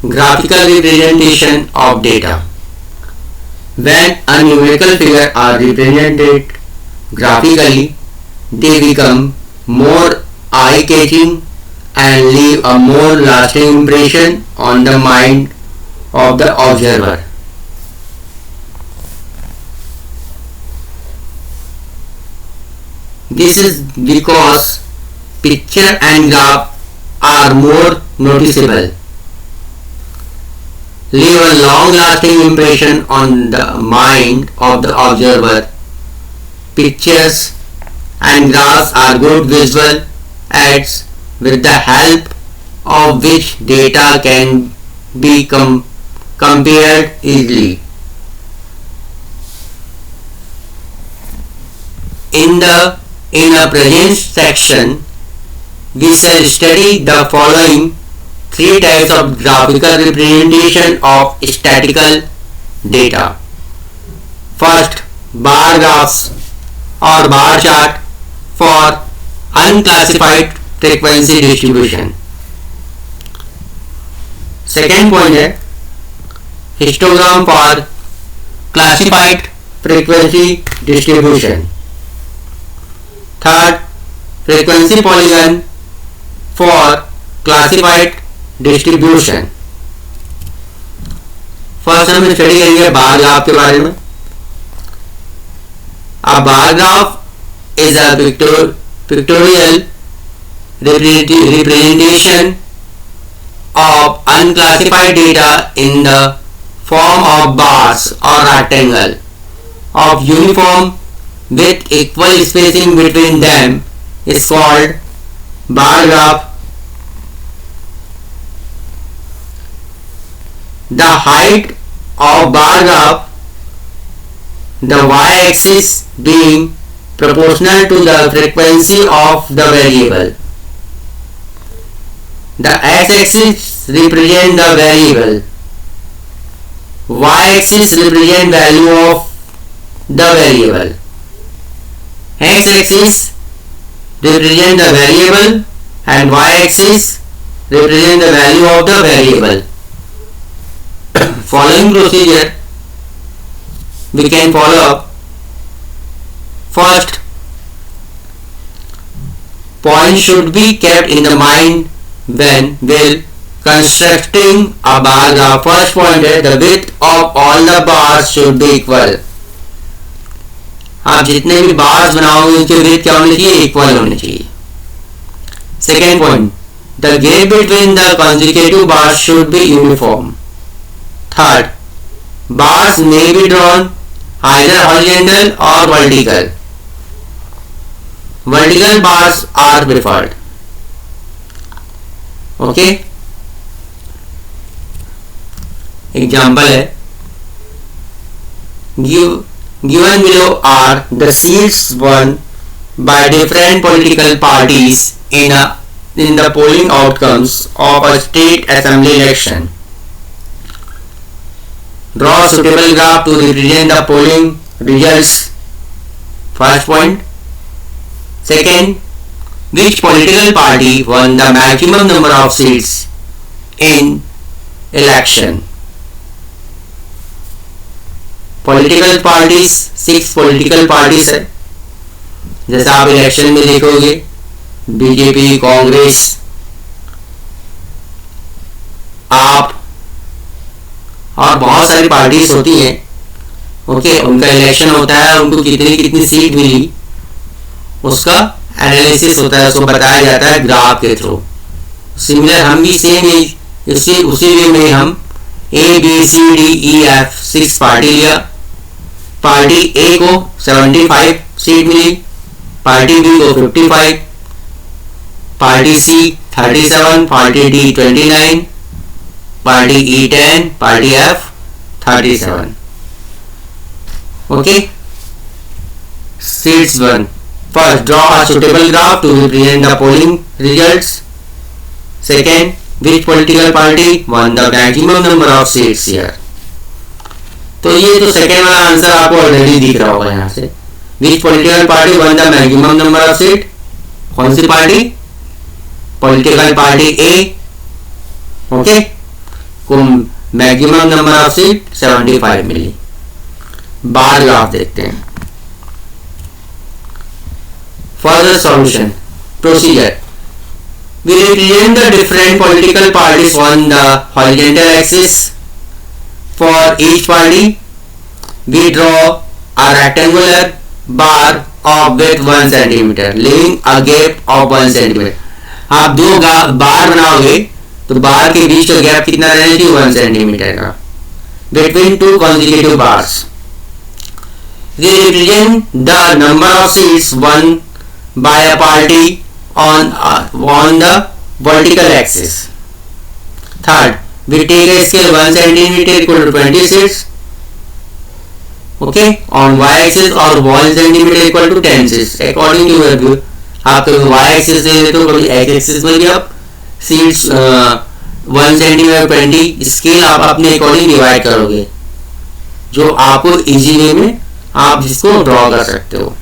graphical representation of data. When a numerical figure are represented graphically, they become more eye-catching and leave a more lasting impression on the mind of the observer. This is because picture and graph are more noticeable, leave a long-lasting impression on the mind of the observer. Pictures and graphs are good visual aids with the help of which data can be compared easily. In a present section, we shall study the following three types of graphical representation of statistical data. First, bar graphs or bar chart for unclassified frequency distribution. Second point है histogram for classified frequency distribution. Third, frequency polygon for classified distribution. First हम study करेंगे bar graph के बारे में. A bar graph is a pictorial representation of unclassified data in the form of bars or rectangle of uniform with equal spacing between them is called bar graph. The height of bar graph, the y-axis being proportional to the frequency of the variable. The x-axis represents the variable. Y-axis represents value of the variable. X-axis represents the variable and y-axis represents the value of the variable. Following procedure we can follow. First, point should be kept in the mind when while constructing a bar graph. First point है the width of all the bars should be equal. आप जितने भी bars बनाओगे उनके width क्या होने चाहिए? Equal होने चाहिए. Second point, the gap between the consecutive bars should be uniform. Third, bars may be drawn either horizontal or vertical. Vertical bars are preferred. Okay. Example है given below are the seats won by different political parties in the polling outcomes of a state assembly election. Draw a suitable graph to represent the polling results. First point. Second, which political party won the maximum number of seats in election? Political parties, 6 political parties है. जैसा आप election में देखोगे BJP, Congress, आप और बहुत सारी parties होती हैं. ओके, उनका इलेक्शन होता है, उनको कितनी कितनी सीट मिली उसका एनालिसिस होता है, उसको बताया जाता है ग्राफ के थ्रू. सिमिलर हम भी सेम उसी वे में हम A B C D E F 6 party लिया. पार्टी ए को 75 सीट मिली, पार्टी बी को 55, party C 37, party D 29, party E 10, party F 37. Okay, seats 1. First, draw a suitable graph to represent the polling results. Second, which political party won the maximum number of seats here? तो ये तो second वाला answer आपको already दिख रहा होगा यहाँ से. Which political party won the maximum number of seats? कौन सी party? Political party A. Okay, को मैक्सिमम नंबर ऑफ सीट 75 मिली। बार ग्राफ देखते हैं। Further solution procedure, we represent the different political parties on the horizontal axis. For each party, we draw a rectangular bar of width 1 centimeter, leaving a gap of 1 centimeter. आप दो बार बनाओगे तो बार के बीच का gap कितना रहना चाहिए? 1 सेंटीमीटर का, between two consecutive bars. We represent the number of seats won by a party on the vertical axis. Third, we take a scale 1 centimeter equal to 20 seats. Okay, on y axis और 1 centimeter equal to 10 seats. According to your view, आप कभी y axis ले लेते हो, कभी x axis में भी आप seats 1 centimeter 20 स्केल आप अपने अकॉर्डिंग डिवाइड करोगे, जो आपको इजी वे में आप जिसको ड्रॉ कर सकते हो।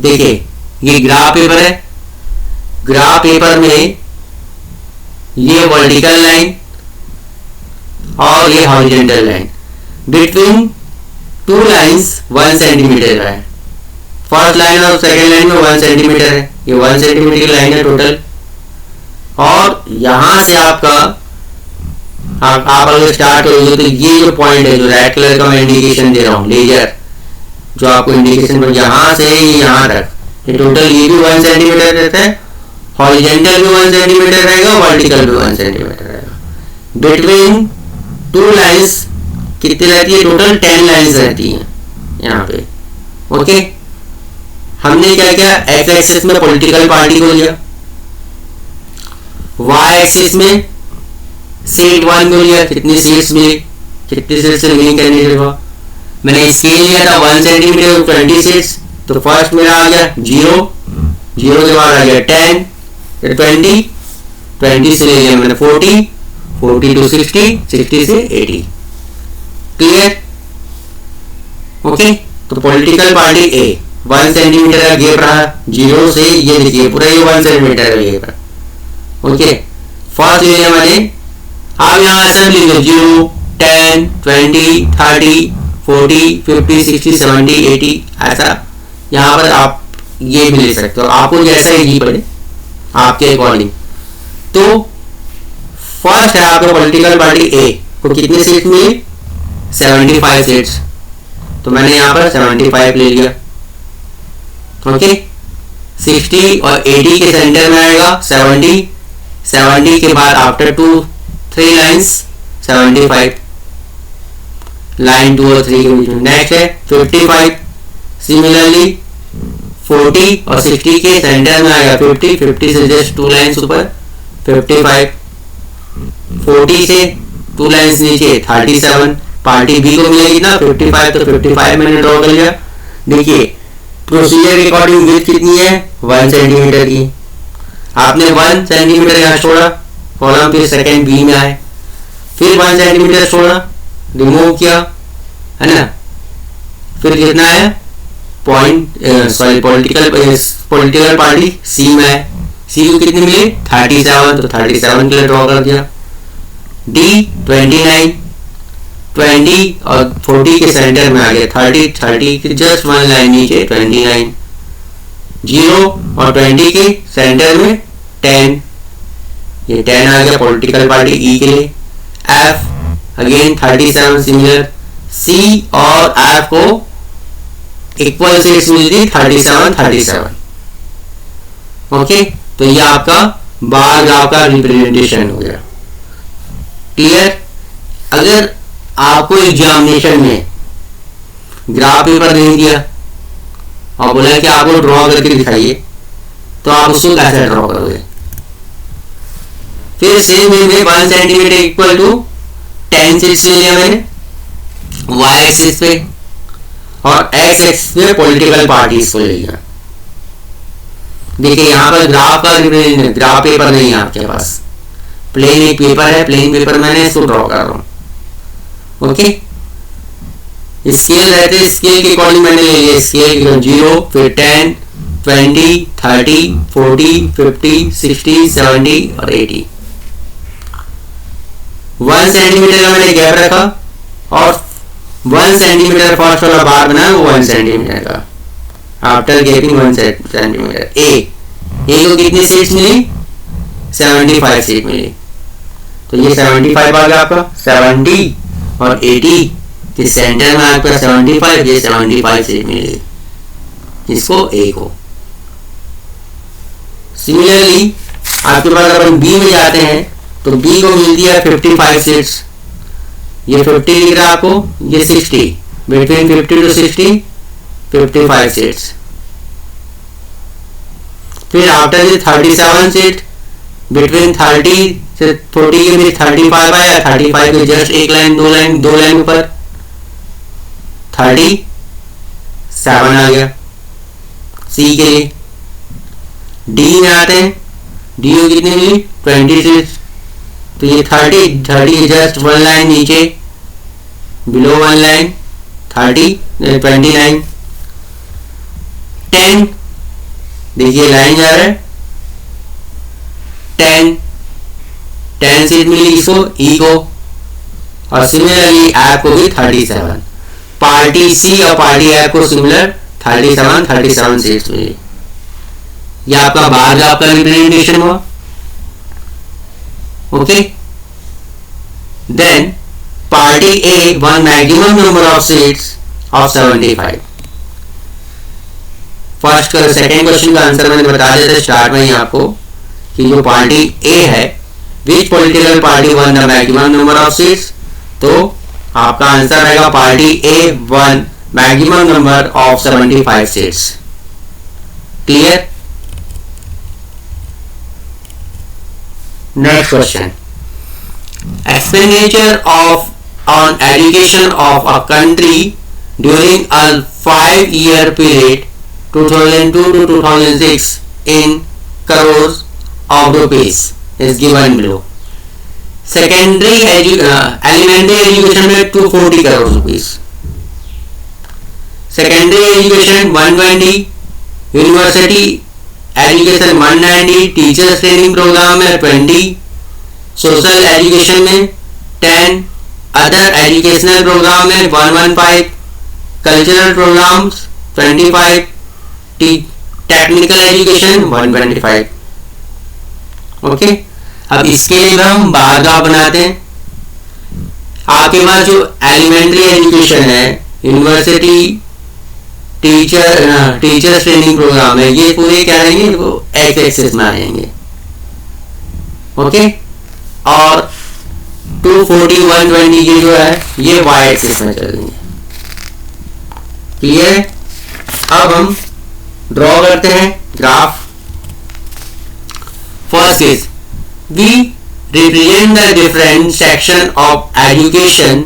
देखिए ये ग्राफ पेपर है, ग्राफ पेपर में ये वर्टिकल लाइन और ये horizontal line, between two lines 1 centimetre है। फर्स्ट लाइन और सेकेंड लाइन में 1 सेंटीमीटर है, ये 1 सेंटीमीटर की लाइन है टोटल। और यहां से आपका आप अगर स्टार्ट करोगे तो ये जो पॉइंट है, जो रेड कलर का मैं इंडिकेशन दे रहा हूँ, लेजर जो आपको इंडिकेशन पर, यहां से यहां तक ये टोटल ये भी 1 सेंटीमीटर रहता है, हॉरिजॉन्टल भी 1 सेंटीमीटर रहेगा, वर्टिकल भी 1 सेंटीमीटर रहेगा। बिटवीन टू लाइंस कितनी रहती है? टोटल 10 लाइंस रहती हैं यहाँ पे। ओके, हमने क्या किया? एक्स एक्सिस में पॉलिटिकल पार्टी को लिया, वाई एक्सिस में सीट 1 को लिया, कितनी सीट्स मिली, कितनी सीट्स रिमेनिंग कैंडिडेट हुआ। मैंने स्केल लिया था 1 सेंटीमीटर 20 सीट्स, तो फर्स्ट मेरा आ गया 0, 0 के बाद आ गया 10, फिर 20, 20 से ले लिया मैंने 40, 40 to 60, 60 से 80। क्लियर? ओके, तो पॉलिटिकल पार्टी ए 1 सेंटीमीटर का गैप रहा, 0 से ये देखिए पूरा ये 1 सेंटीमीटर का गैप रहा। ओके, फर्स्ट ले लिया मैंने। आप यहाँ ऐसा लिख लो 0, 10, 20, 30, 40, 50, 60, 70, 80, ऐसा यहाँ पर आप ये भी ले सकते हो, आपको जैसा इजी पड़े आपके अकॉर्डिंग। तो फर्स्ट है आपका पॉलिटिकल पार्टी ए को कितने सीट्स मिली? 75 सीट्स, तो मैंने यहाँ पर 75 ले लिया। ओके, 60 और 80 के सेंटर में आएगा 70, 70 के बाद आफ्टर 2-3 लाइंस 75, लाइन 2 और 3 के बीच में। नेक्स्ट है 55, सिमिलरली 40 और 60 के सेंटर में आएगा 50, 50 से जस्ट 2 लाइंस ऊपर 55, 40 से 2 लाइंस नीचे 37, पार्टी बी को मिलेगी ना 55, तो 55 मैंने ड्रॉ कर लिया। देखिए प्रोसीजर के अकॉर्डिंग विड्थ कितनी है? 1 सेंटीमीटर की। आपने 1 सेंटीमीटर यहाँ छोड़ा, कॉलम फिर सेकेंड बी में आए, फिर 1 सेंटीमीटर छोड़ा, रिमूव किया, है ना, फिर कितना है पॉलिटिकल पार्टी सी में है, सी को कितनी मिली? 37, तो 37 के लिए ड्रॉ कर दिया। डी 29, 20 और 40 के सेंटर में आ गया 30, 30 के जस्ट 1 लाइन नीचे 29, 0 और 20 के सेंटर में 10, ये 10 आ गया पॉलिटिकल पार्टी ई के लिए। एफ अगेन 37 सिमिलर, सी और एफ को इक्वल सीट्स मिलती 37, 37। ओके, तो ये आपका बार ग्राफ का रिप्रेजेंटेशन हो गया। क्लियर? अगर आपको एग्जामिनेशन में ग्राफ पेपर नहीं दिया और बोला कि आपको ड्रॉ करके दिखाइए, तो आप उसको कैसे ड्रॉ करोगे? फिर सेम वे में 1 सेंटीमीटर इक्वल टू 10 सीट्स ले लिया मैंने वाई एक्सिस पे, और एक्स एक्सिस पे पॉलिटिकल पार्टीज को ले लिया। देखिए यहाँ पर ग्राफ का ग्राफ पेपर नहीं है आपके पास, प्लेन एक पेपर है, प्लेन पेपर मैंने इसको ड्रॉ कर रहा हूँ। ओके, स्केल रहते, स्केल के अकॉर्डिंग मैंने ले लिया, स्केल 0, फिर 10, 20, 30, 40, 50, 60, 70 और 80। 1 सेंटीमीटर का मैंने गैप रखा और 1 सेंटीमीटर फर्स्ट वाला बार बना वो 1 सेंटीमीटर का, आफ्टर गैपिंग 1 सेंटीमीटर। ए को कितनी सीट्स मिली? 75 सीट मिली। तो ये 75 आ गया आपका, 70 और 80, तो सेंटर में आपका 75, ये 75 सीट मिली इसको ए को। सिमिलरली आपके पास अपन बी में जाते हैं तो बी को मिलती है 55 सीट्स, ये 50 लिख रहा है आपको, ये 60, बिटवीन 50 टू 60 55 सीट्स। फिर आफ्टर ये 37 सीट, बिटवीन 30 से 40 के बीच 35 आया, 35 के जस्ट एक लाइन दो लाइन ऊपर 37 आ गया सी के लिए। डी में आते हैं, डी को कितनी मिली? 20 सीट्स, तो ये 30 जस्ट 1 लाइन नीचे, बिलो 1 लाइन 29। 10 देखिए लाइन जा रहा है, 10 सीट मिली इसको ई को, और सिमिलरली ऐप को भी 37। पार्टी सी और पार्टी ऐप को सिमिलर 37 सीट्स मिली। ये आपका बाहर का आपका रिप्रेजेंटेशन हुआ। Okay, then party A one maximum number of seats of 75। First का सेकेंड क्वेश्चन का आंसर मैंने बता दिया था स्टार्ट में ही आपको कि जो पार्टी ए है, विच political party one the maximum number of seats, तो आपका आंसर रहेगा party A one maximum number of 75 seats. Clear? Next question, expenditure of on education of a country during a 5-year period 2002 to 2006 in crores of rupees is given below. Elementary education में 240 crore rupees, secondary education 120, university education 190, teachers training program में 20, social education में 10, other educational program में 115, cultural programs 25, technical education 125। Okay, अब इसके लिए हम बाहर का बनाते हैं। आपके पास जो एलिमेंट्री एजुकेशन है, यूनिवर्सिटी, टीचर्स ट्रेनिंग प्रोग्राम है, ये पूरे क्या रहेंगे? वो एक्स एक्सिस में आएंगे। ओके, और 240 120 ये जो है ये वाई एक्सिस में चलेंगे। क्लियर? अब हम ड्रॉ करते हैं graph. First is we represent the different section of educational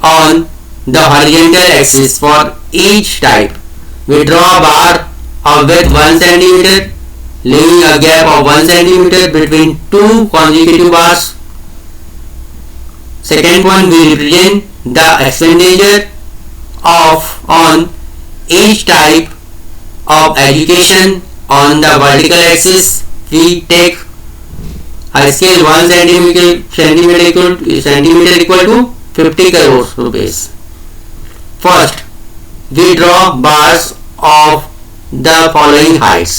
on the horizontal axis for each type. We draw a bar of width 1 cm, leaving a gap of 1 cm between two consecutive bars. Second point, we represent the expenditure on each type of education on the vertical axis. We take a scale 1 centimeter equal to 50 crore rupees. First, we draw bars of the following heights.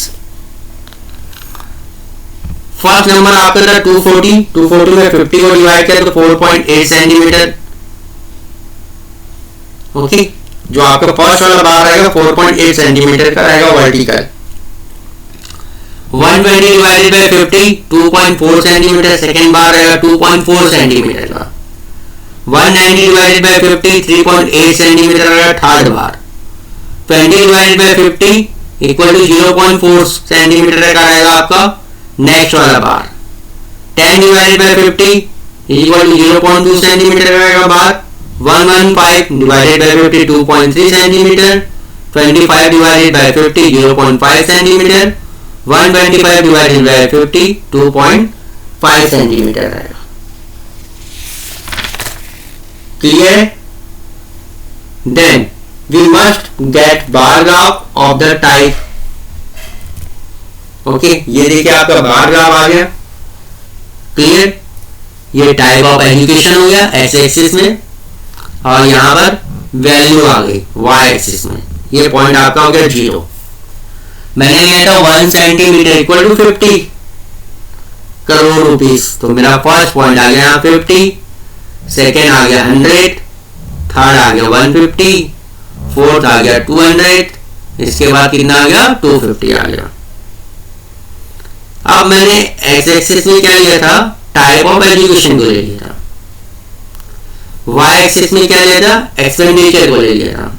First number आपका था 240 में 50 को divide करें तो 4.8 centimetre. Okay, जो आपका first वाला बार रहेगा 4.8 सेंटीमीटर का रहेगा vertical. 120 divided by 50 2.4 centimetre, second bar रहेगा 2.4 सेंटीमीटर का। 190 डिवाइडेड बाय 50 3.8 सेंटीमीटर रहेगा third bar. 20 divided by 50 equal to 0.4 centimetre का रहेगा आपका नेक्स्ट वाला bar. 10 divided by 50 equal to 0.2 centimetre रहेगा bar. 115 divided by 50 2.3 centimeter, 25 divided by 50 0.5 centimeter, 125 divided by 50 2.5 centimeter आएगा। Clear? Then we must get bar graph of the type. Okay, ये देखिए आपका bar graph आ गया। क्लियर? ये type of education हो गया x axis में, और यहाँ पर वैल्यू आ गई वाई एक्सिस में। ये पॉइंट आपका हो गया 0। मैंने लिया था 1 centimetre equal to 50 crore rupees, तो मेरा फर्स्ट पॉइंट आ गया यहाँ 50, सेकेंड आ गया 100, थर्ड आ गया 150, फोर्थ आ गया 200, इसके बाद कितना आ गया 250 आ गया। अब मैंने एक्स एक्सिस में क्या लिया था, टाइप ऑफ एजुकेशन को ले लिया था, वाई एक्सिस में क्या लिया था, एक्सपेंडिचर को ले लिया था।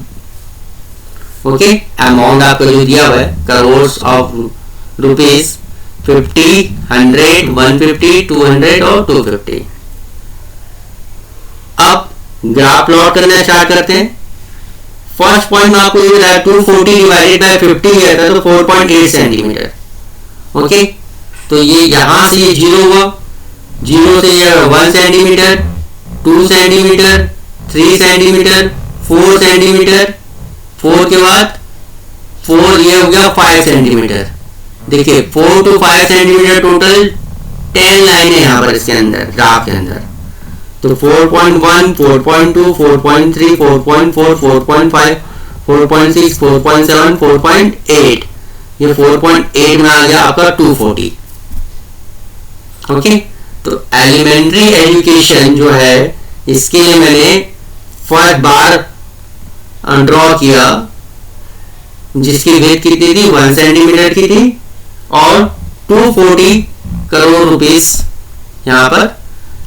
ओके, अमाउंट आपको जो दिया हुआ है करोड़ ऑफ रुपीस 50, 100, 150, 200 और 250। अब ग्राफ प्लॉट करना स्टार्ट करते हैं। फर्स्ट पॉइंट में आपको ये मिला 240 डिवाइडेड बाय 50 लिया था, तो 4.8 सेंटीमीटर। ओके, तो ये यहां से ये 0 हुआ, 0 से ये 1 सेंटीमीटर, 2 सेंटीमीटर, 3 सेंटीमीटर, 4 सेंटीमीटर, 4 के बाद 4 ये हो गया 5 सेंटीमीटर। देखिए 4 to 5 सेंटीमीटर टोटल 10 लाइन है यहाँ पर इसके अंदर, ग्राफ के अंदर। तो 4.1, 4.2, 4.3, 4.4, 4.5, 4.6, 4.7, 4.8, ये 4.8 में आ गया आपका 240। ओके, तो एलिमेंट्री एजुकेशन जो है इसके लिए मैंने फर्स्ट बार ड्रॉ किया, जिसकी विड्थ कितनी थी 1 सेंटीमीटर की थी, और 240 करोड़ रुपीस यहाँ पर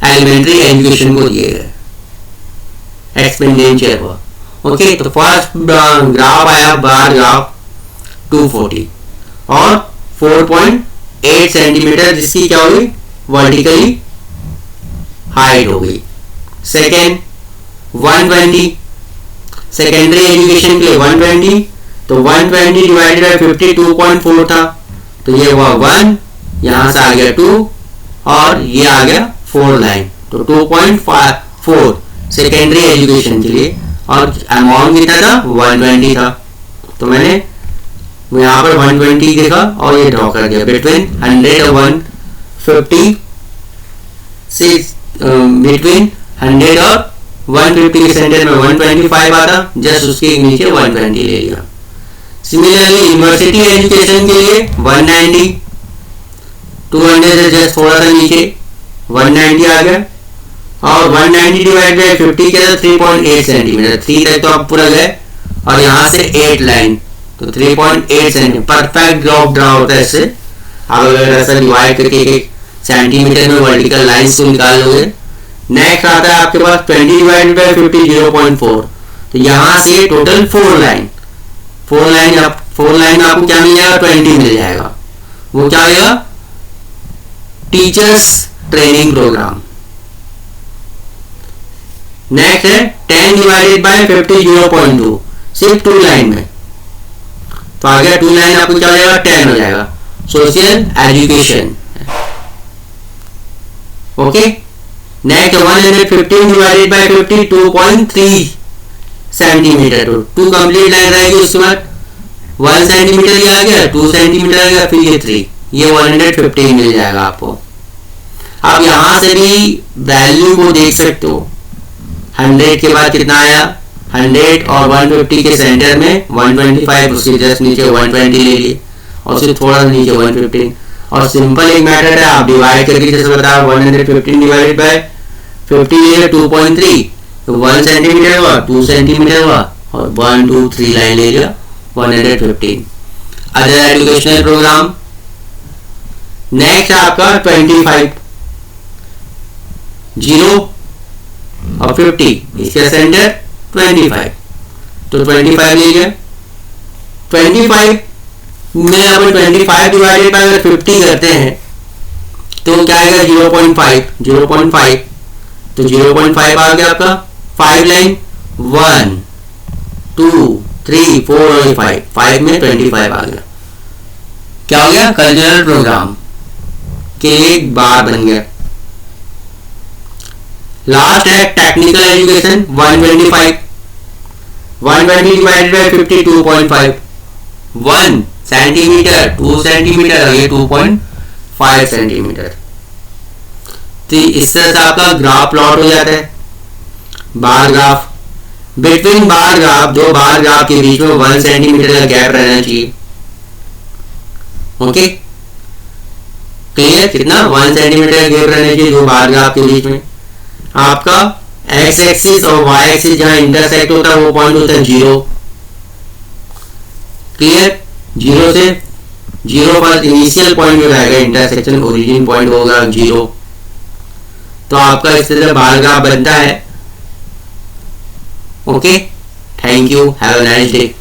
एलिमेंट्री एजुकेशन को दिए गए एक्सपेंडिचर को। ओके, तो फर्स्ट ग्राफ आया बार ग्राफ 240 और 4.8 सेंटीमीटर, जिसकी क्या हुई वर्टिकली हाइट हो गई। सेकेंड 120, सेकेंडरी एजुकेशन के लिए 120, तो 120 डिवाइडेड बाय 50 2.4 था, तो ये हुआ 1, यहां से आ गया 2 और ये आ गया 4 लाइन, तो 2.4 सेकेंडरी एजुकेशन के लिए। और अमाउंट कितना था 120 था, तो मैंने यहाँ पर 120 देखा और ये ड्रॉ कर दिया बिटवीन 100 और 150 से, बिटवीन 100 और 150 के सेंटर में 125 आता, जस्ट उसके नीचे 120 ले लिया। सिमिलरली यूनिवर्सिटी एजुकेशन के लिए 190, 200 से जस्ट थोड़ा सा नीचे 190 आ गया, और 190 डिवाइड बाय 50 के 3.8 सेंटीमीटर, 3 तक तो आप पूरा गए, और यहाँ से 8 लाइन, तो 3.8 सेंटीमीटर परफेक्ट ग्राफ ड्रा होता है इससे। आप अगर ऐसा डिवाइड करके एक सेंटीमीटर में वर्टिकल लाइंस को निकाल लोगे। नेक्स्ट आता है आपके पास 20 डिवाइडेड बाय 50 0.4, तो यहाँ से टोटल 4 लाइन, 4 लाइन आपको क्या मिल जाएगा 20 मिल जाएगा। वो क्या आएगा टीचर्स ट्रेनिंग प्रोग्राम। नेक्स्ट है 10 डिवाइडेड बाय 50 0.2, सिर्फ 2 लाइन में, तो आ गया 2 लाइन आपको क्या हो जाएगा 10 हो जाएगा, social education. Okay, next 115 divided by 50 2.3 centimetre, तो 2 कंप्लीट लाइन रहेगी, उसके बाद 1 सेंटीमीटर ये आ गया, 2 सेंटीमीटर आ गया, फिर ये 3, ये 115 मिल जाएगा आपको। आप यहां से भी वैल्यू को देख सकते हो, 100 के बाद कितना आया 100 और 150 के सेंटर में 125, उसके जस्ट नीचे 120 ले लिए, और उससे थोड़ा सा नीचे 115। और सिंपल एक मैथड है, आप डिवाइड करके जैसे बताया 115 डिवाइडेड बाय 50 ले 2.3, तो 1 सेंटीमीटर हुआ, 2 सेंटीमीटर हुआ, और 1 2 3 लाइन ले लिया 115। Other educational programme. नेक्स्ट आपका 25, 0 और 50, इसका सेंटर 25, तो 25 ले गया। 25 में अपन 25 डिवाइडेड बाय 50 करते हैं तो क्या आएगा 0.5, तो 0.5 आ गया आपका 5 लाइन, 1 2 3 4 और 5 में 25 आ गया। क्या हो गया कल्चरल प्रोग्राम के एक बार बन गया। लास्ट है technical education 125, 120 divided by 50 2.5, 1 centimetre, 2 centimetre और ये 2.5 सेंटीमीटर। तो इस तरह से आपका ग्राफ प्लॉट हो जाता है। Bar graph, between bar graph, दो बार ग्राफ के बीच में 1 सेंटीमीटर का गैप रहना चाहिए। Okay, clear? कितना? 1 सेंटीमीटर का गैप रहना चाहिए दो बार ग्राफ के बीच में। आपका एक्स एक्सिस और वाई एक्सिस जहां इंटरसेक्ट होता है वो पॉइंट होता है 0। क्लियर? 0 से 0 पर इनिशियल पॉइंट जो रहेगा इंटरसेक्शन, ओरिजिन पॉइंट होगा 0। तो आपका इस तरह बार ग्राफ बनता है। Okay, thank you, have a nice day.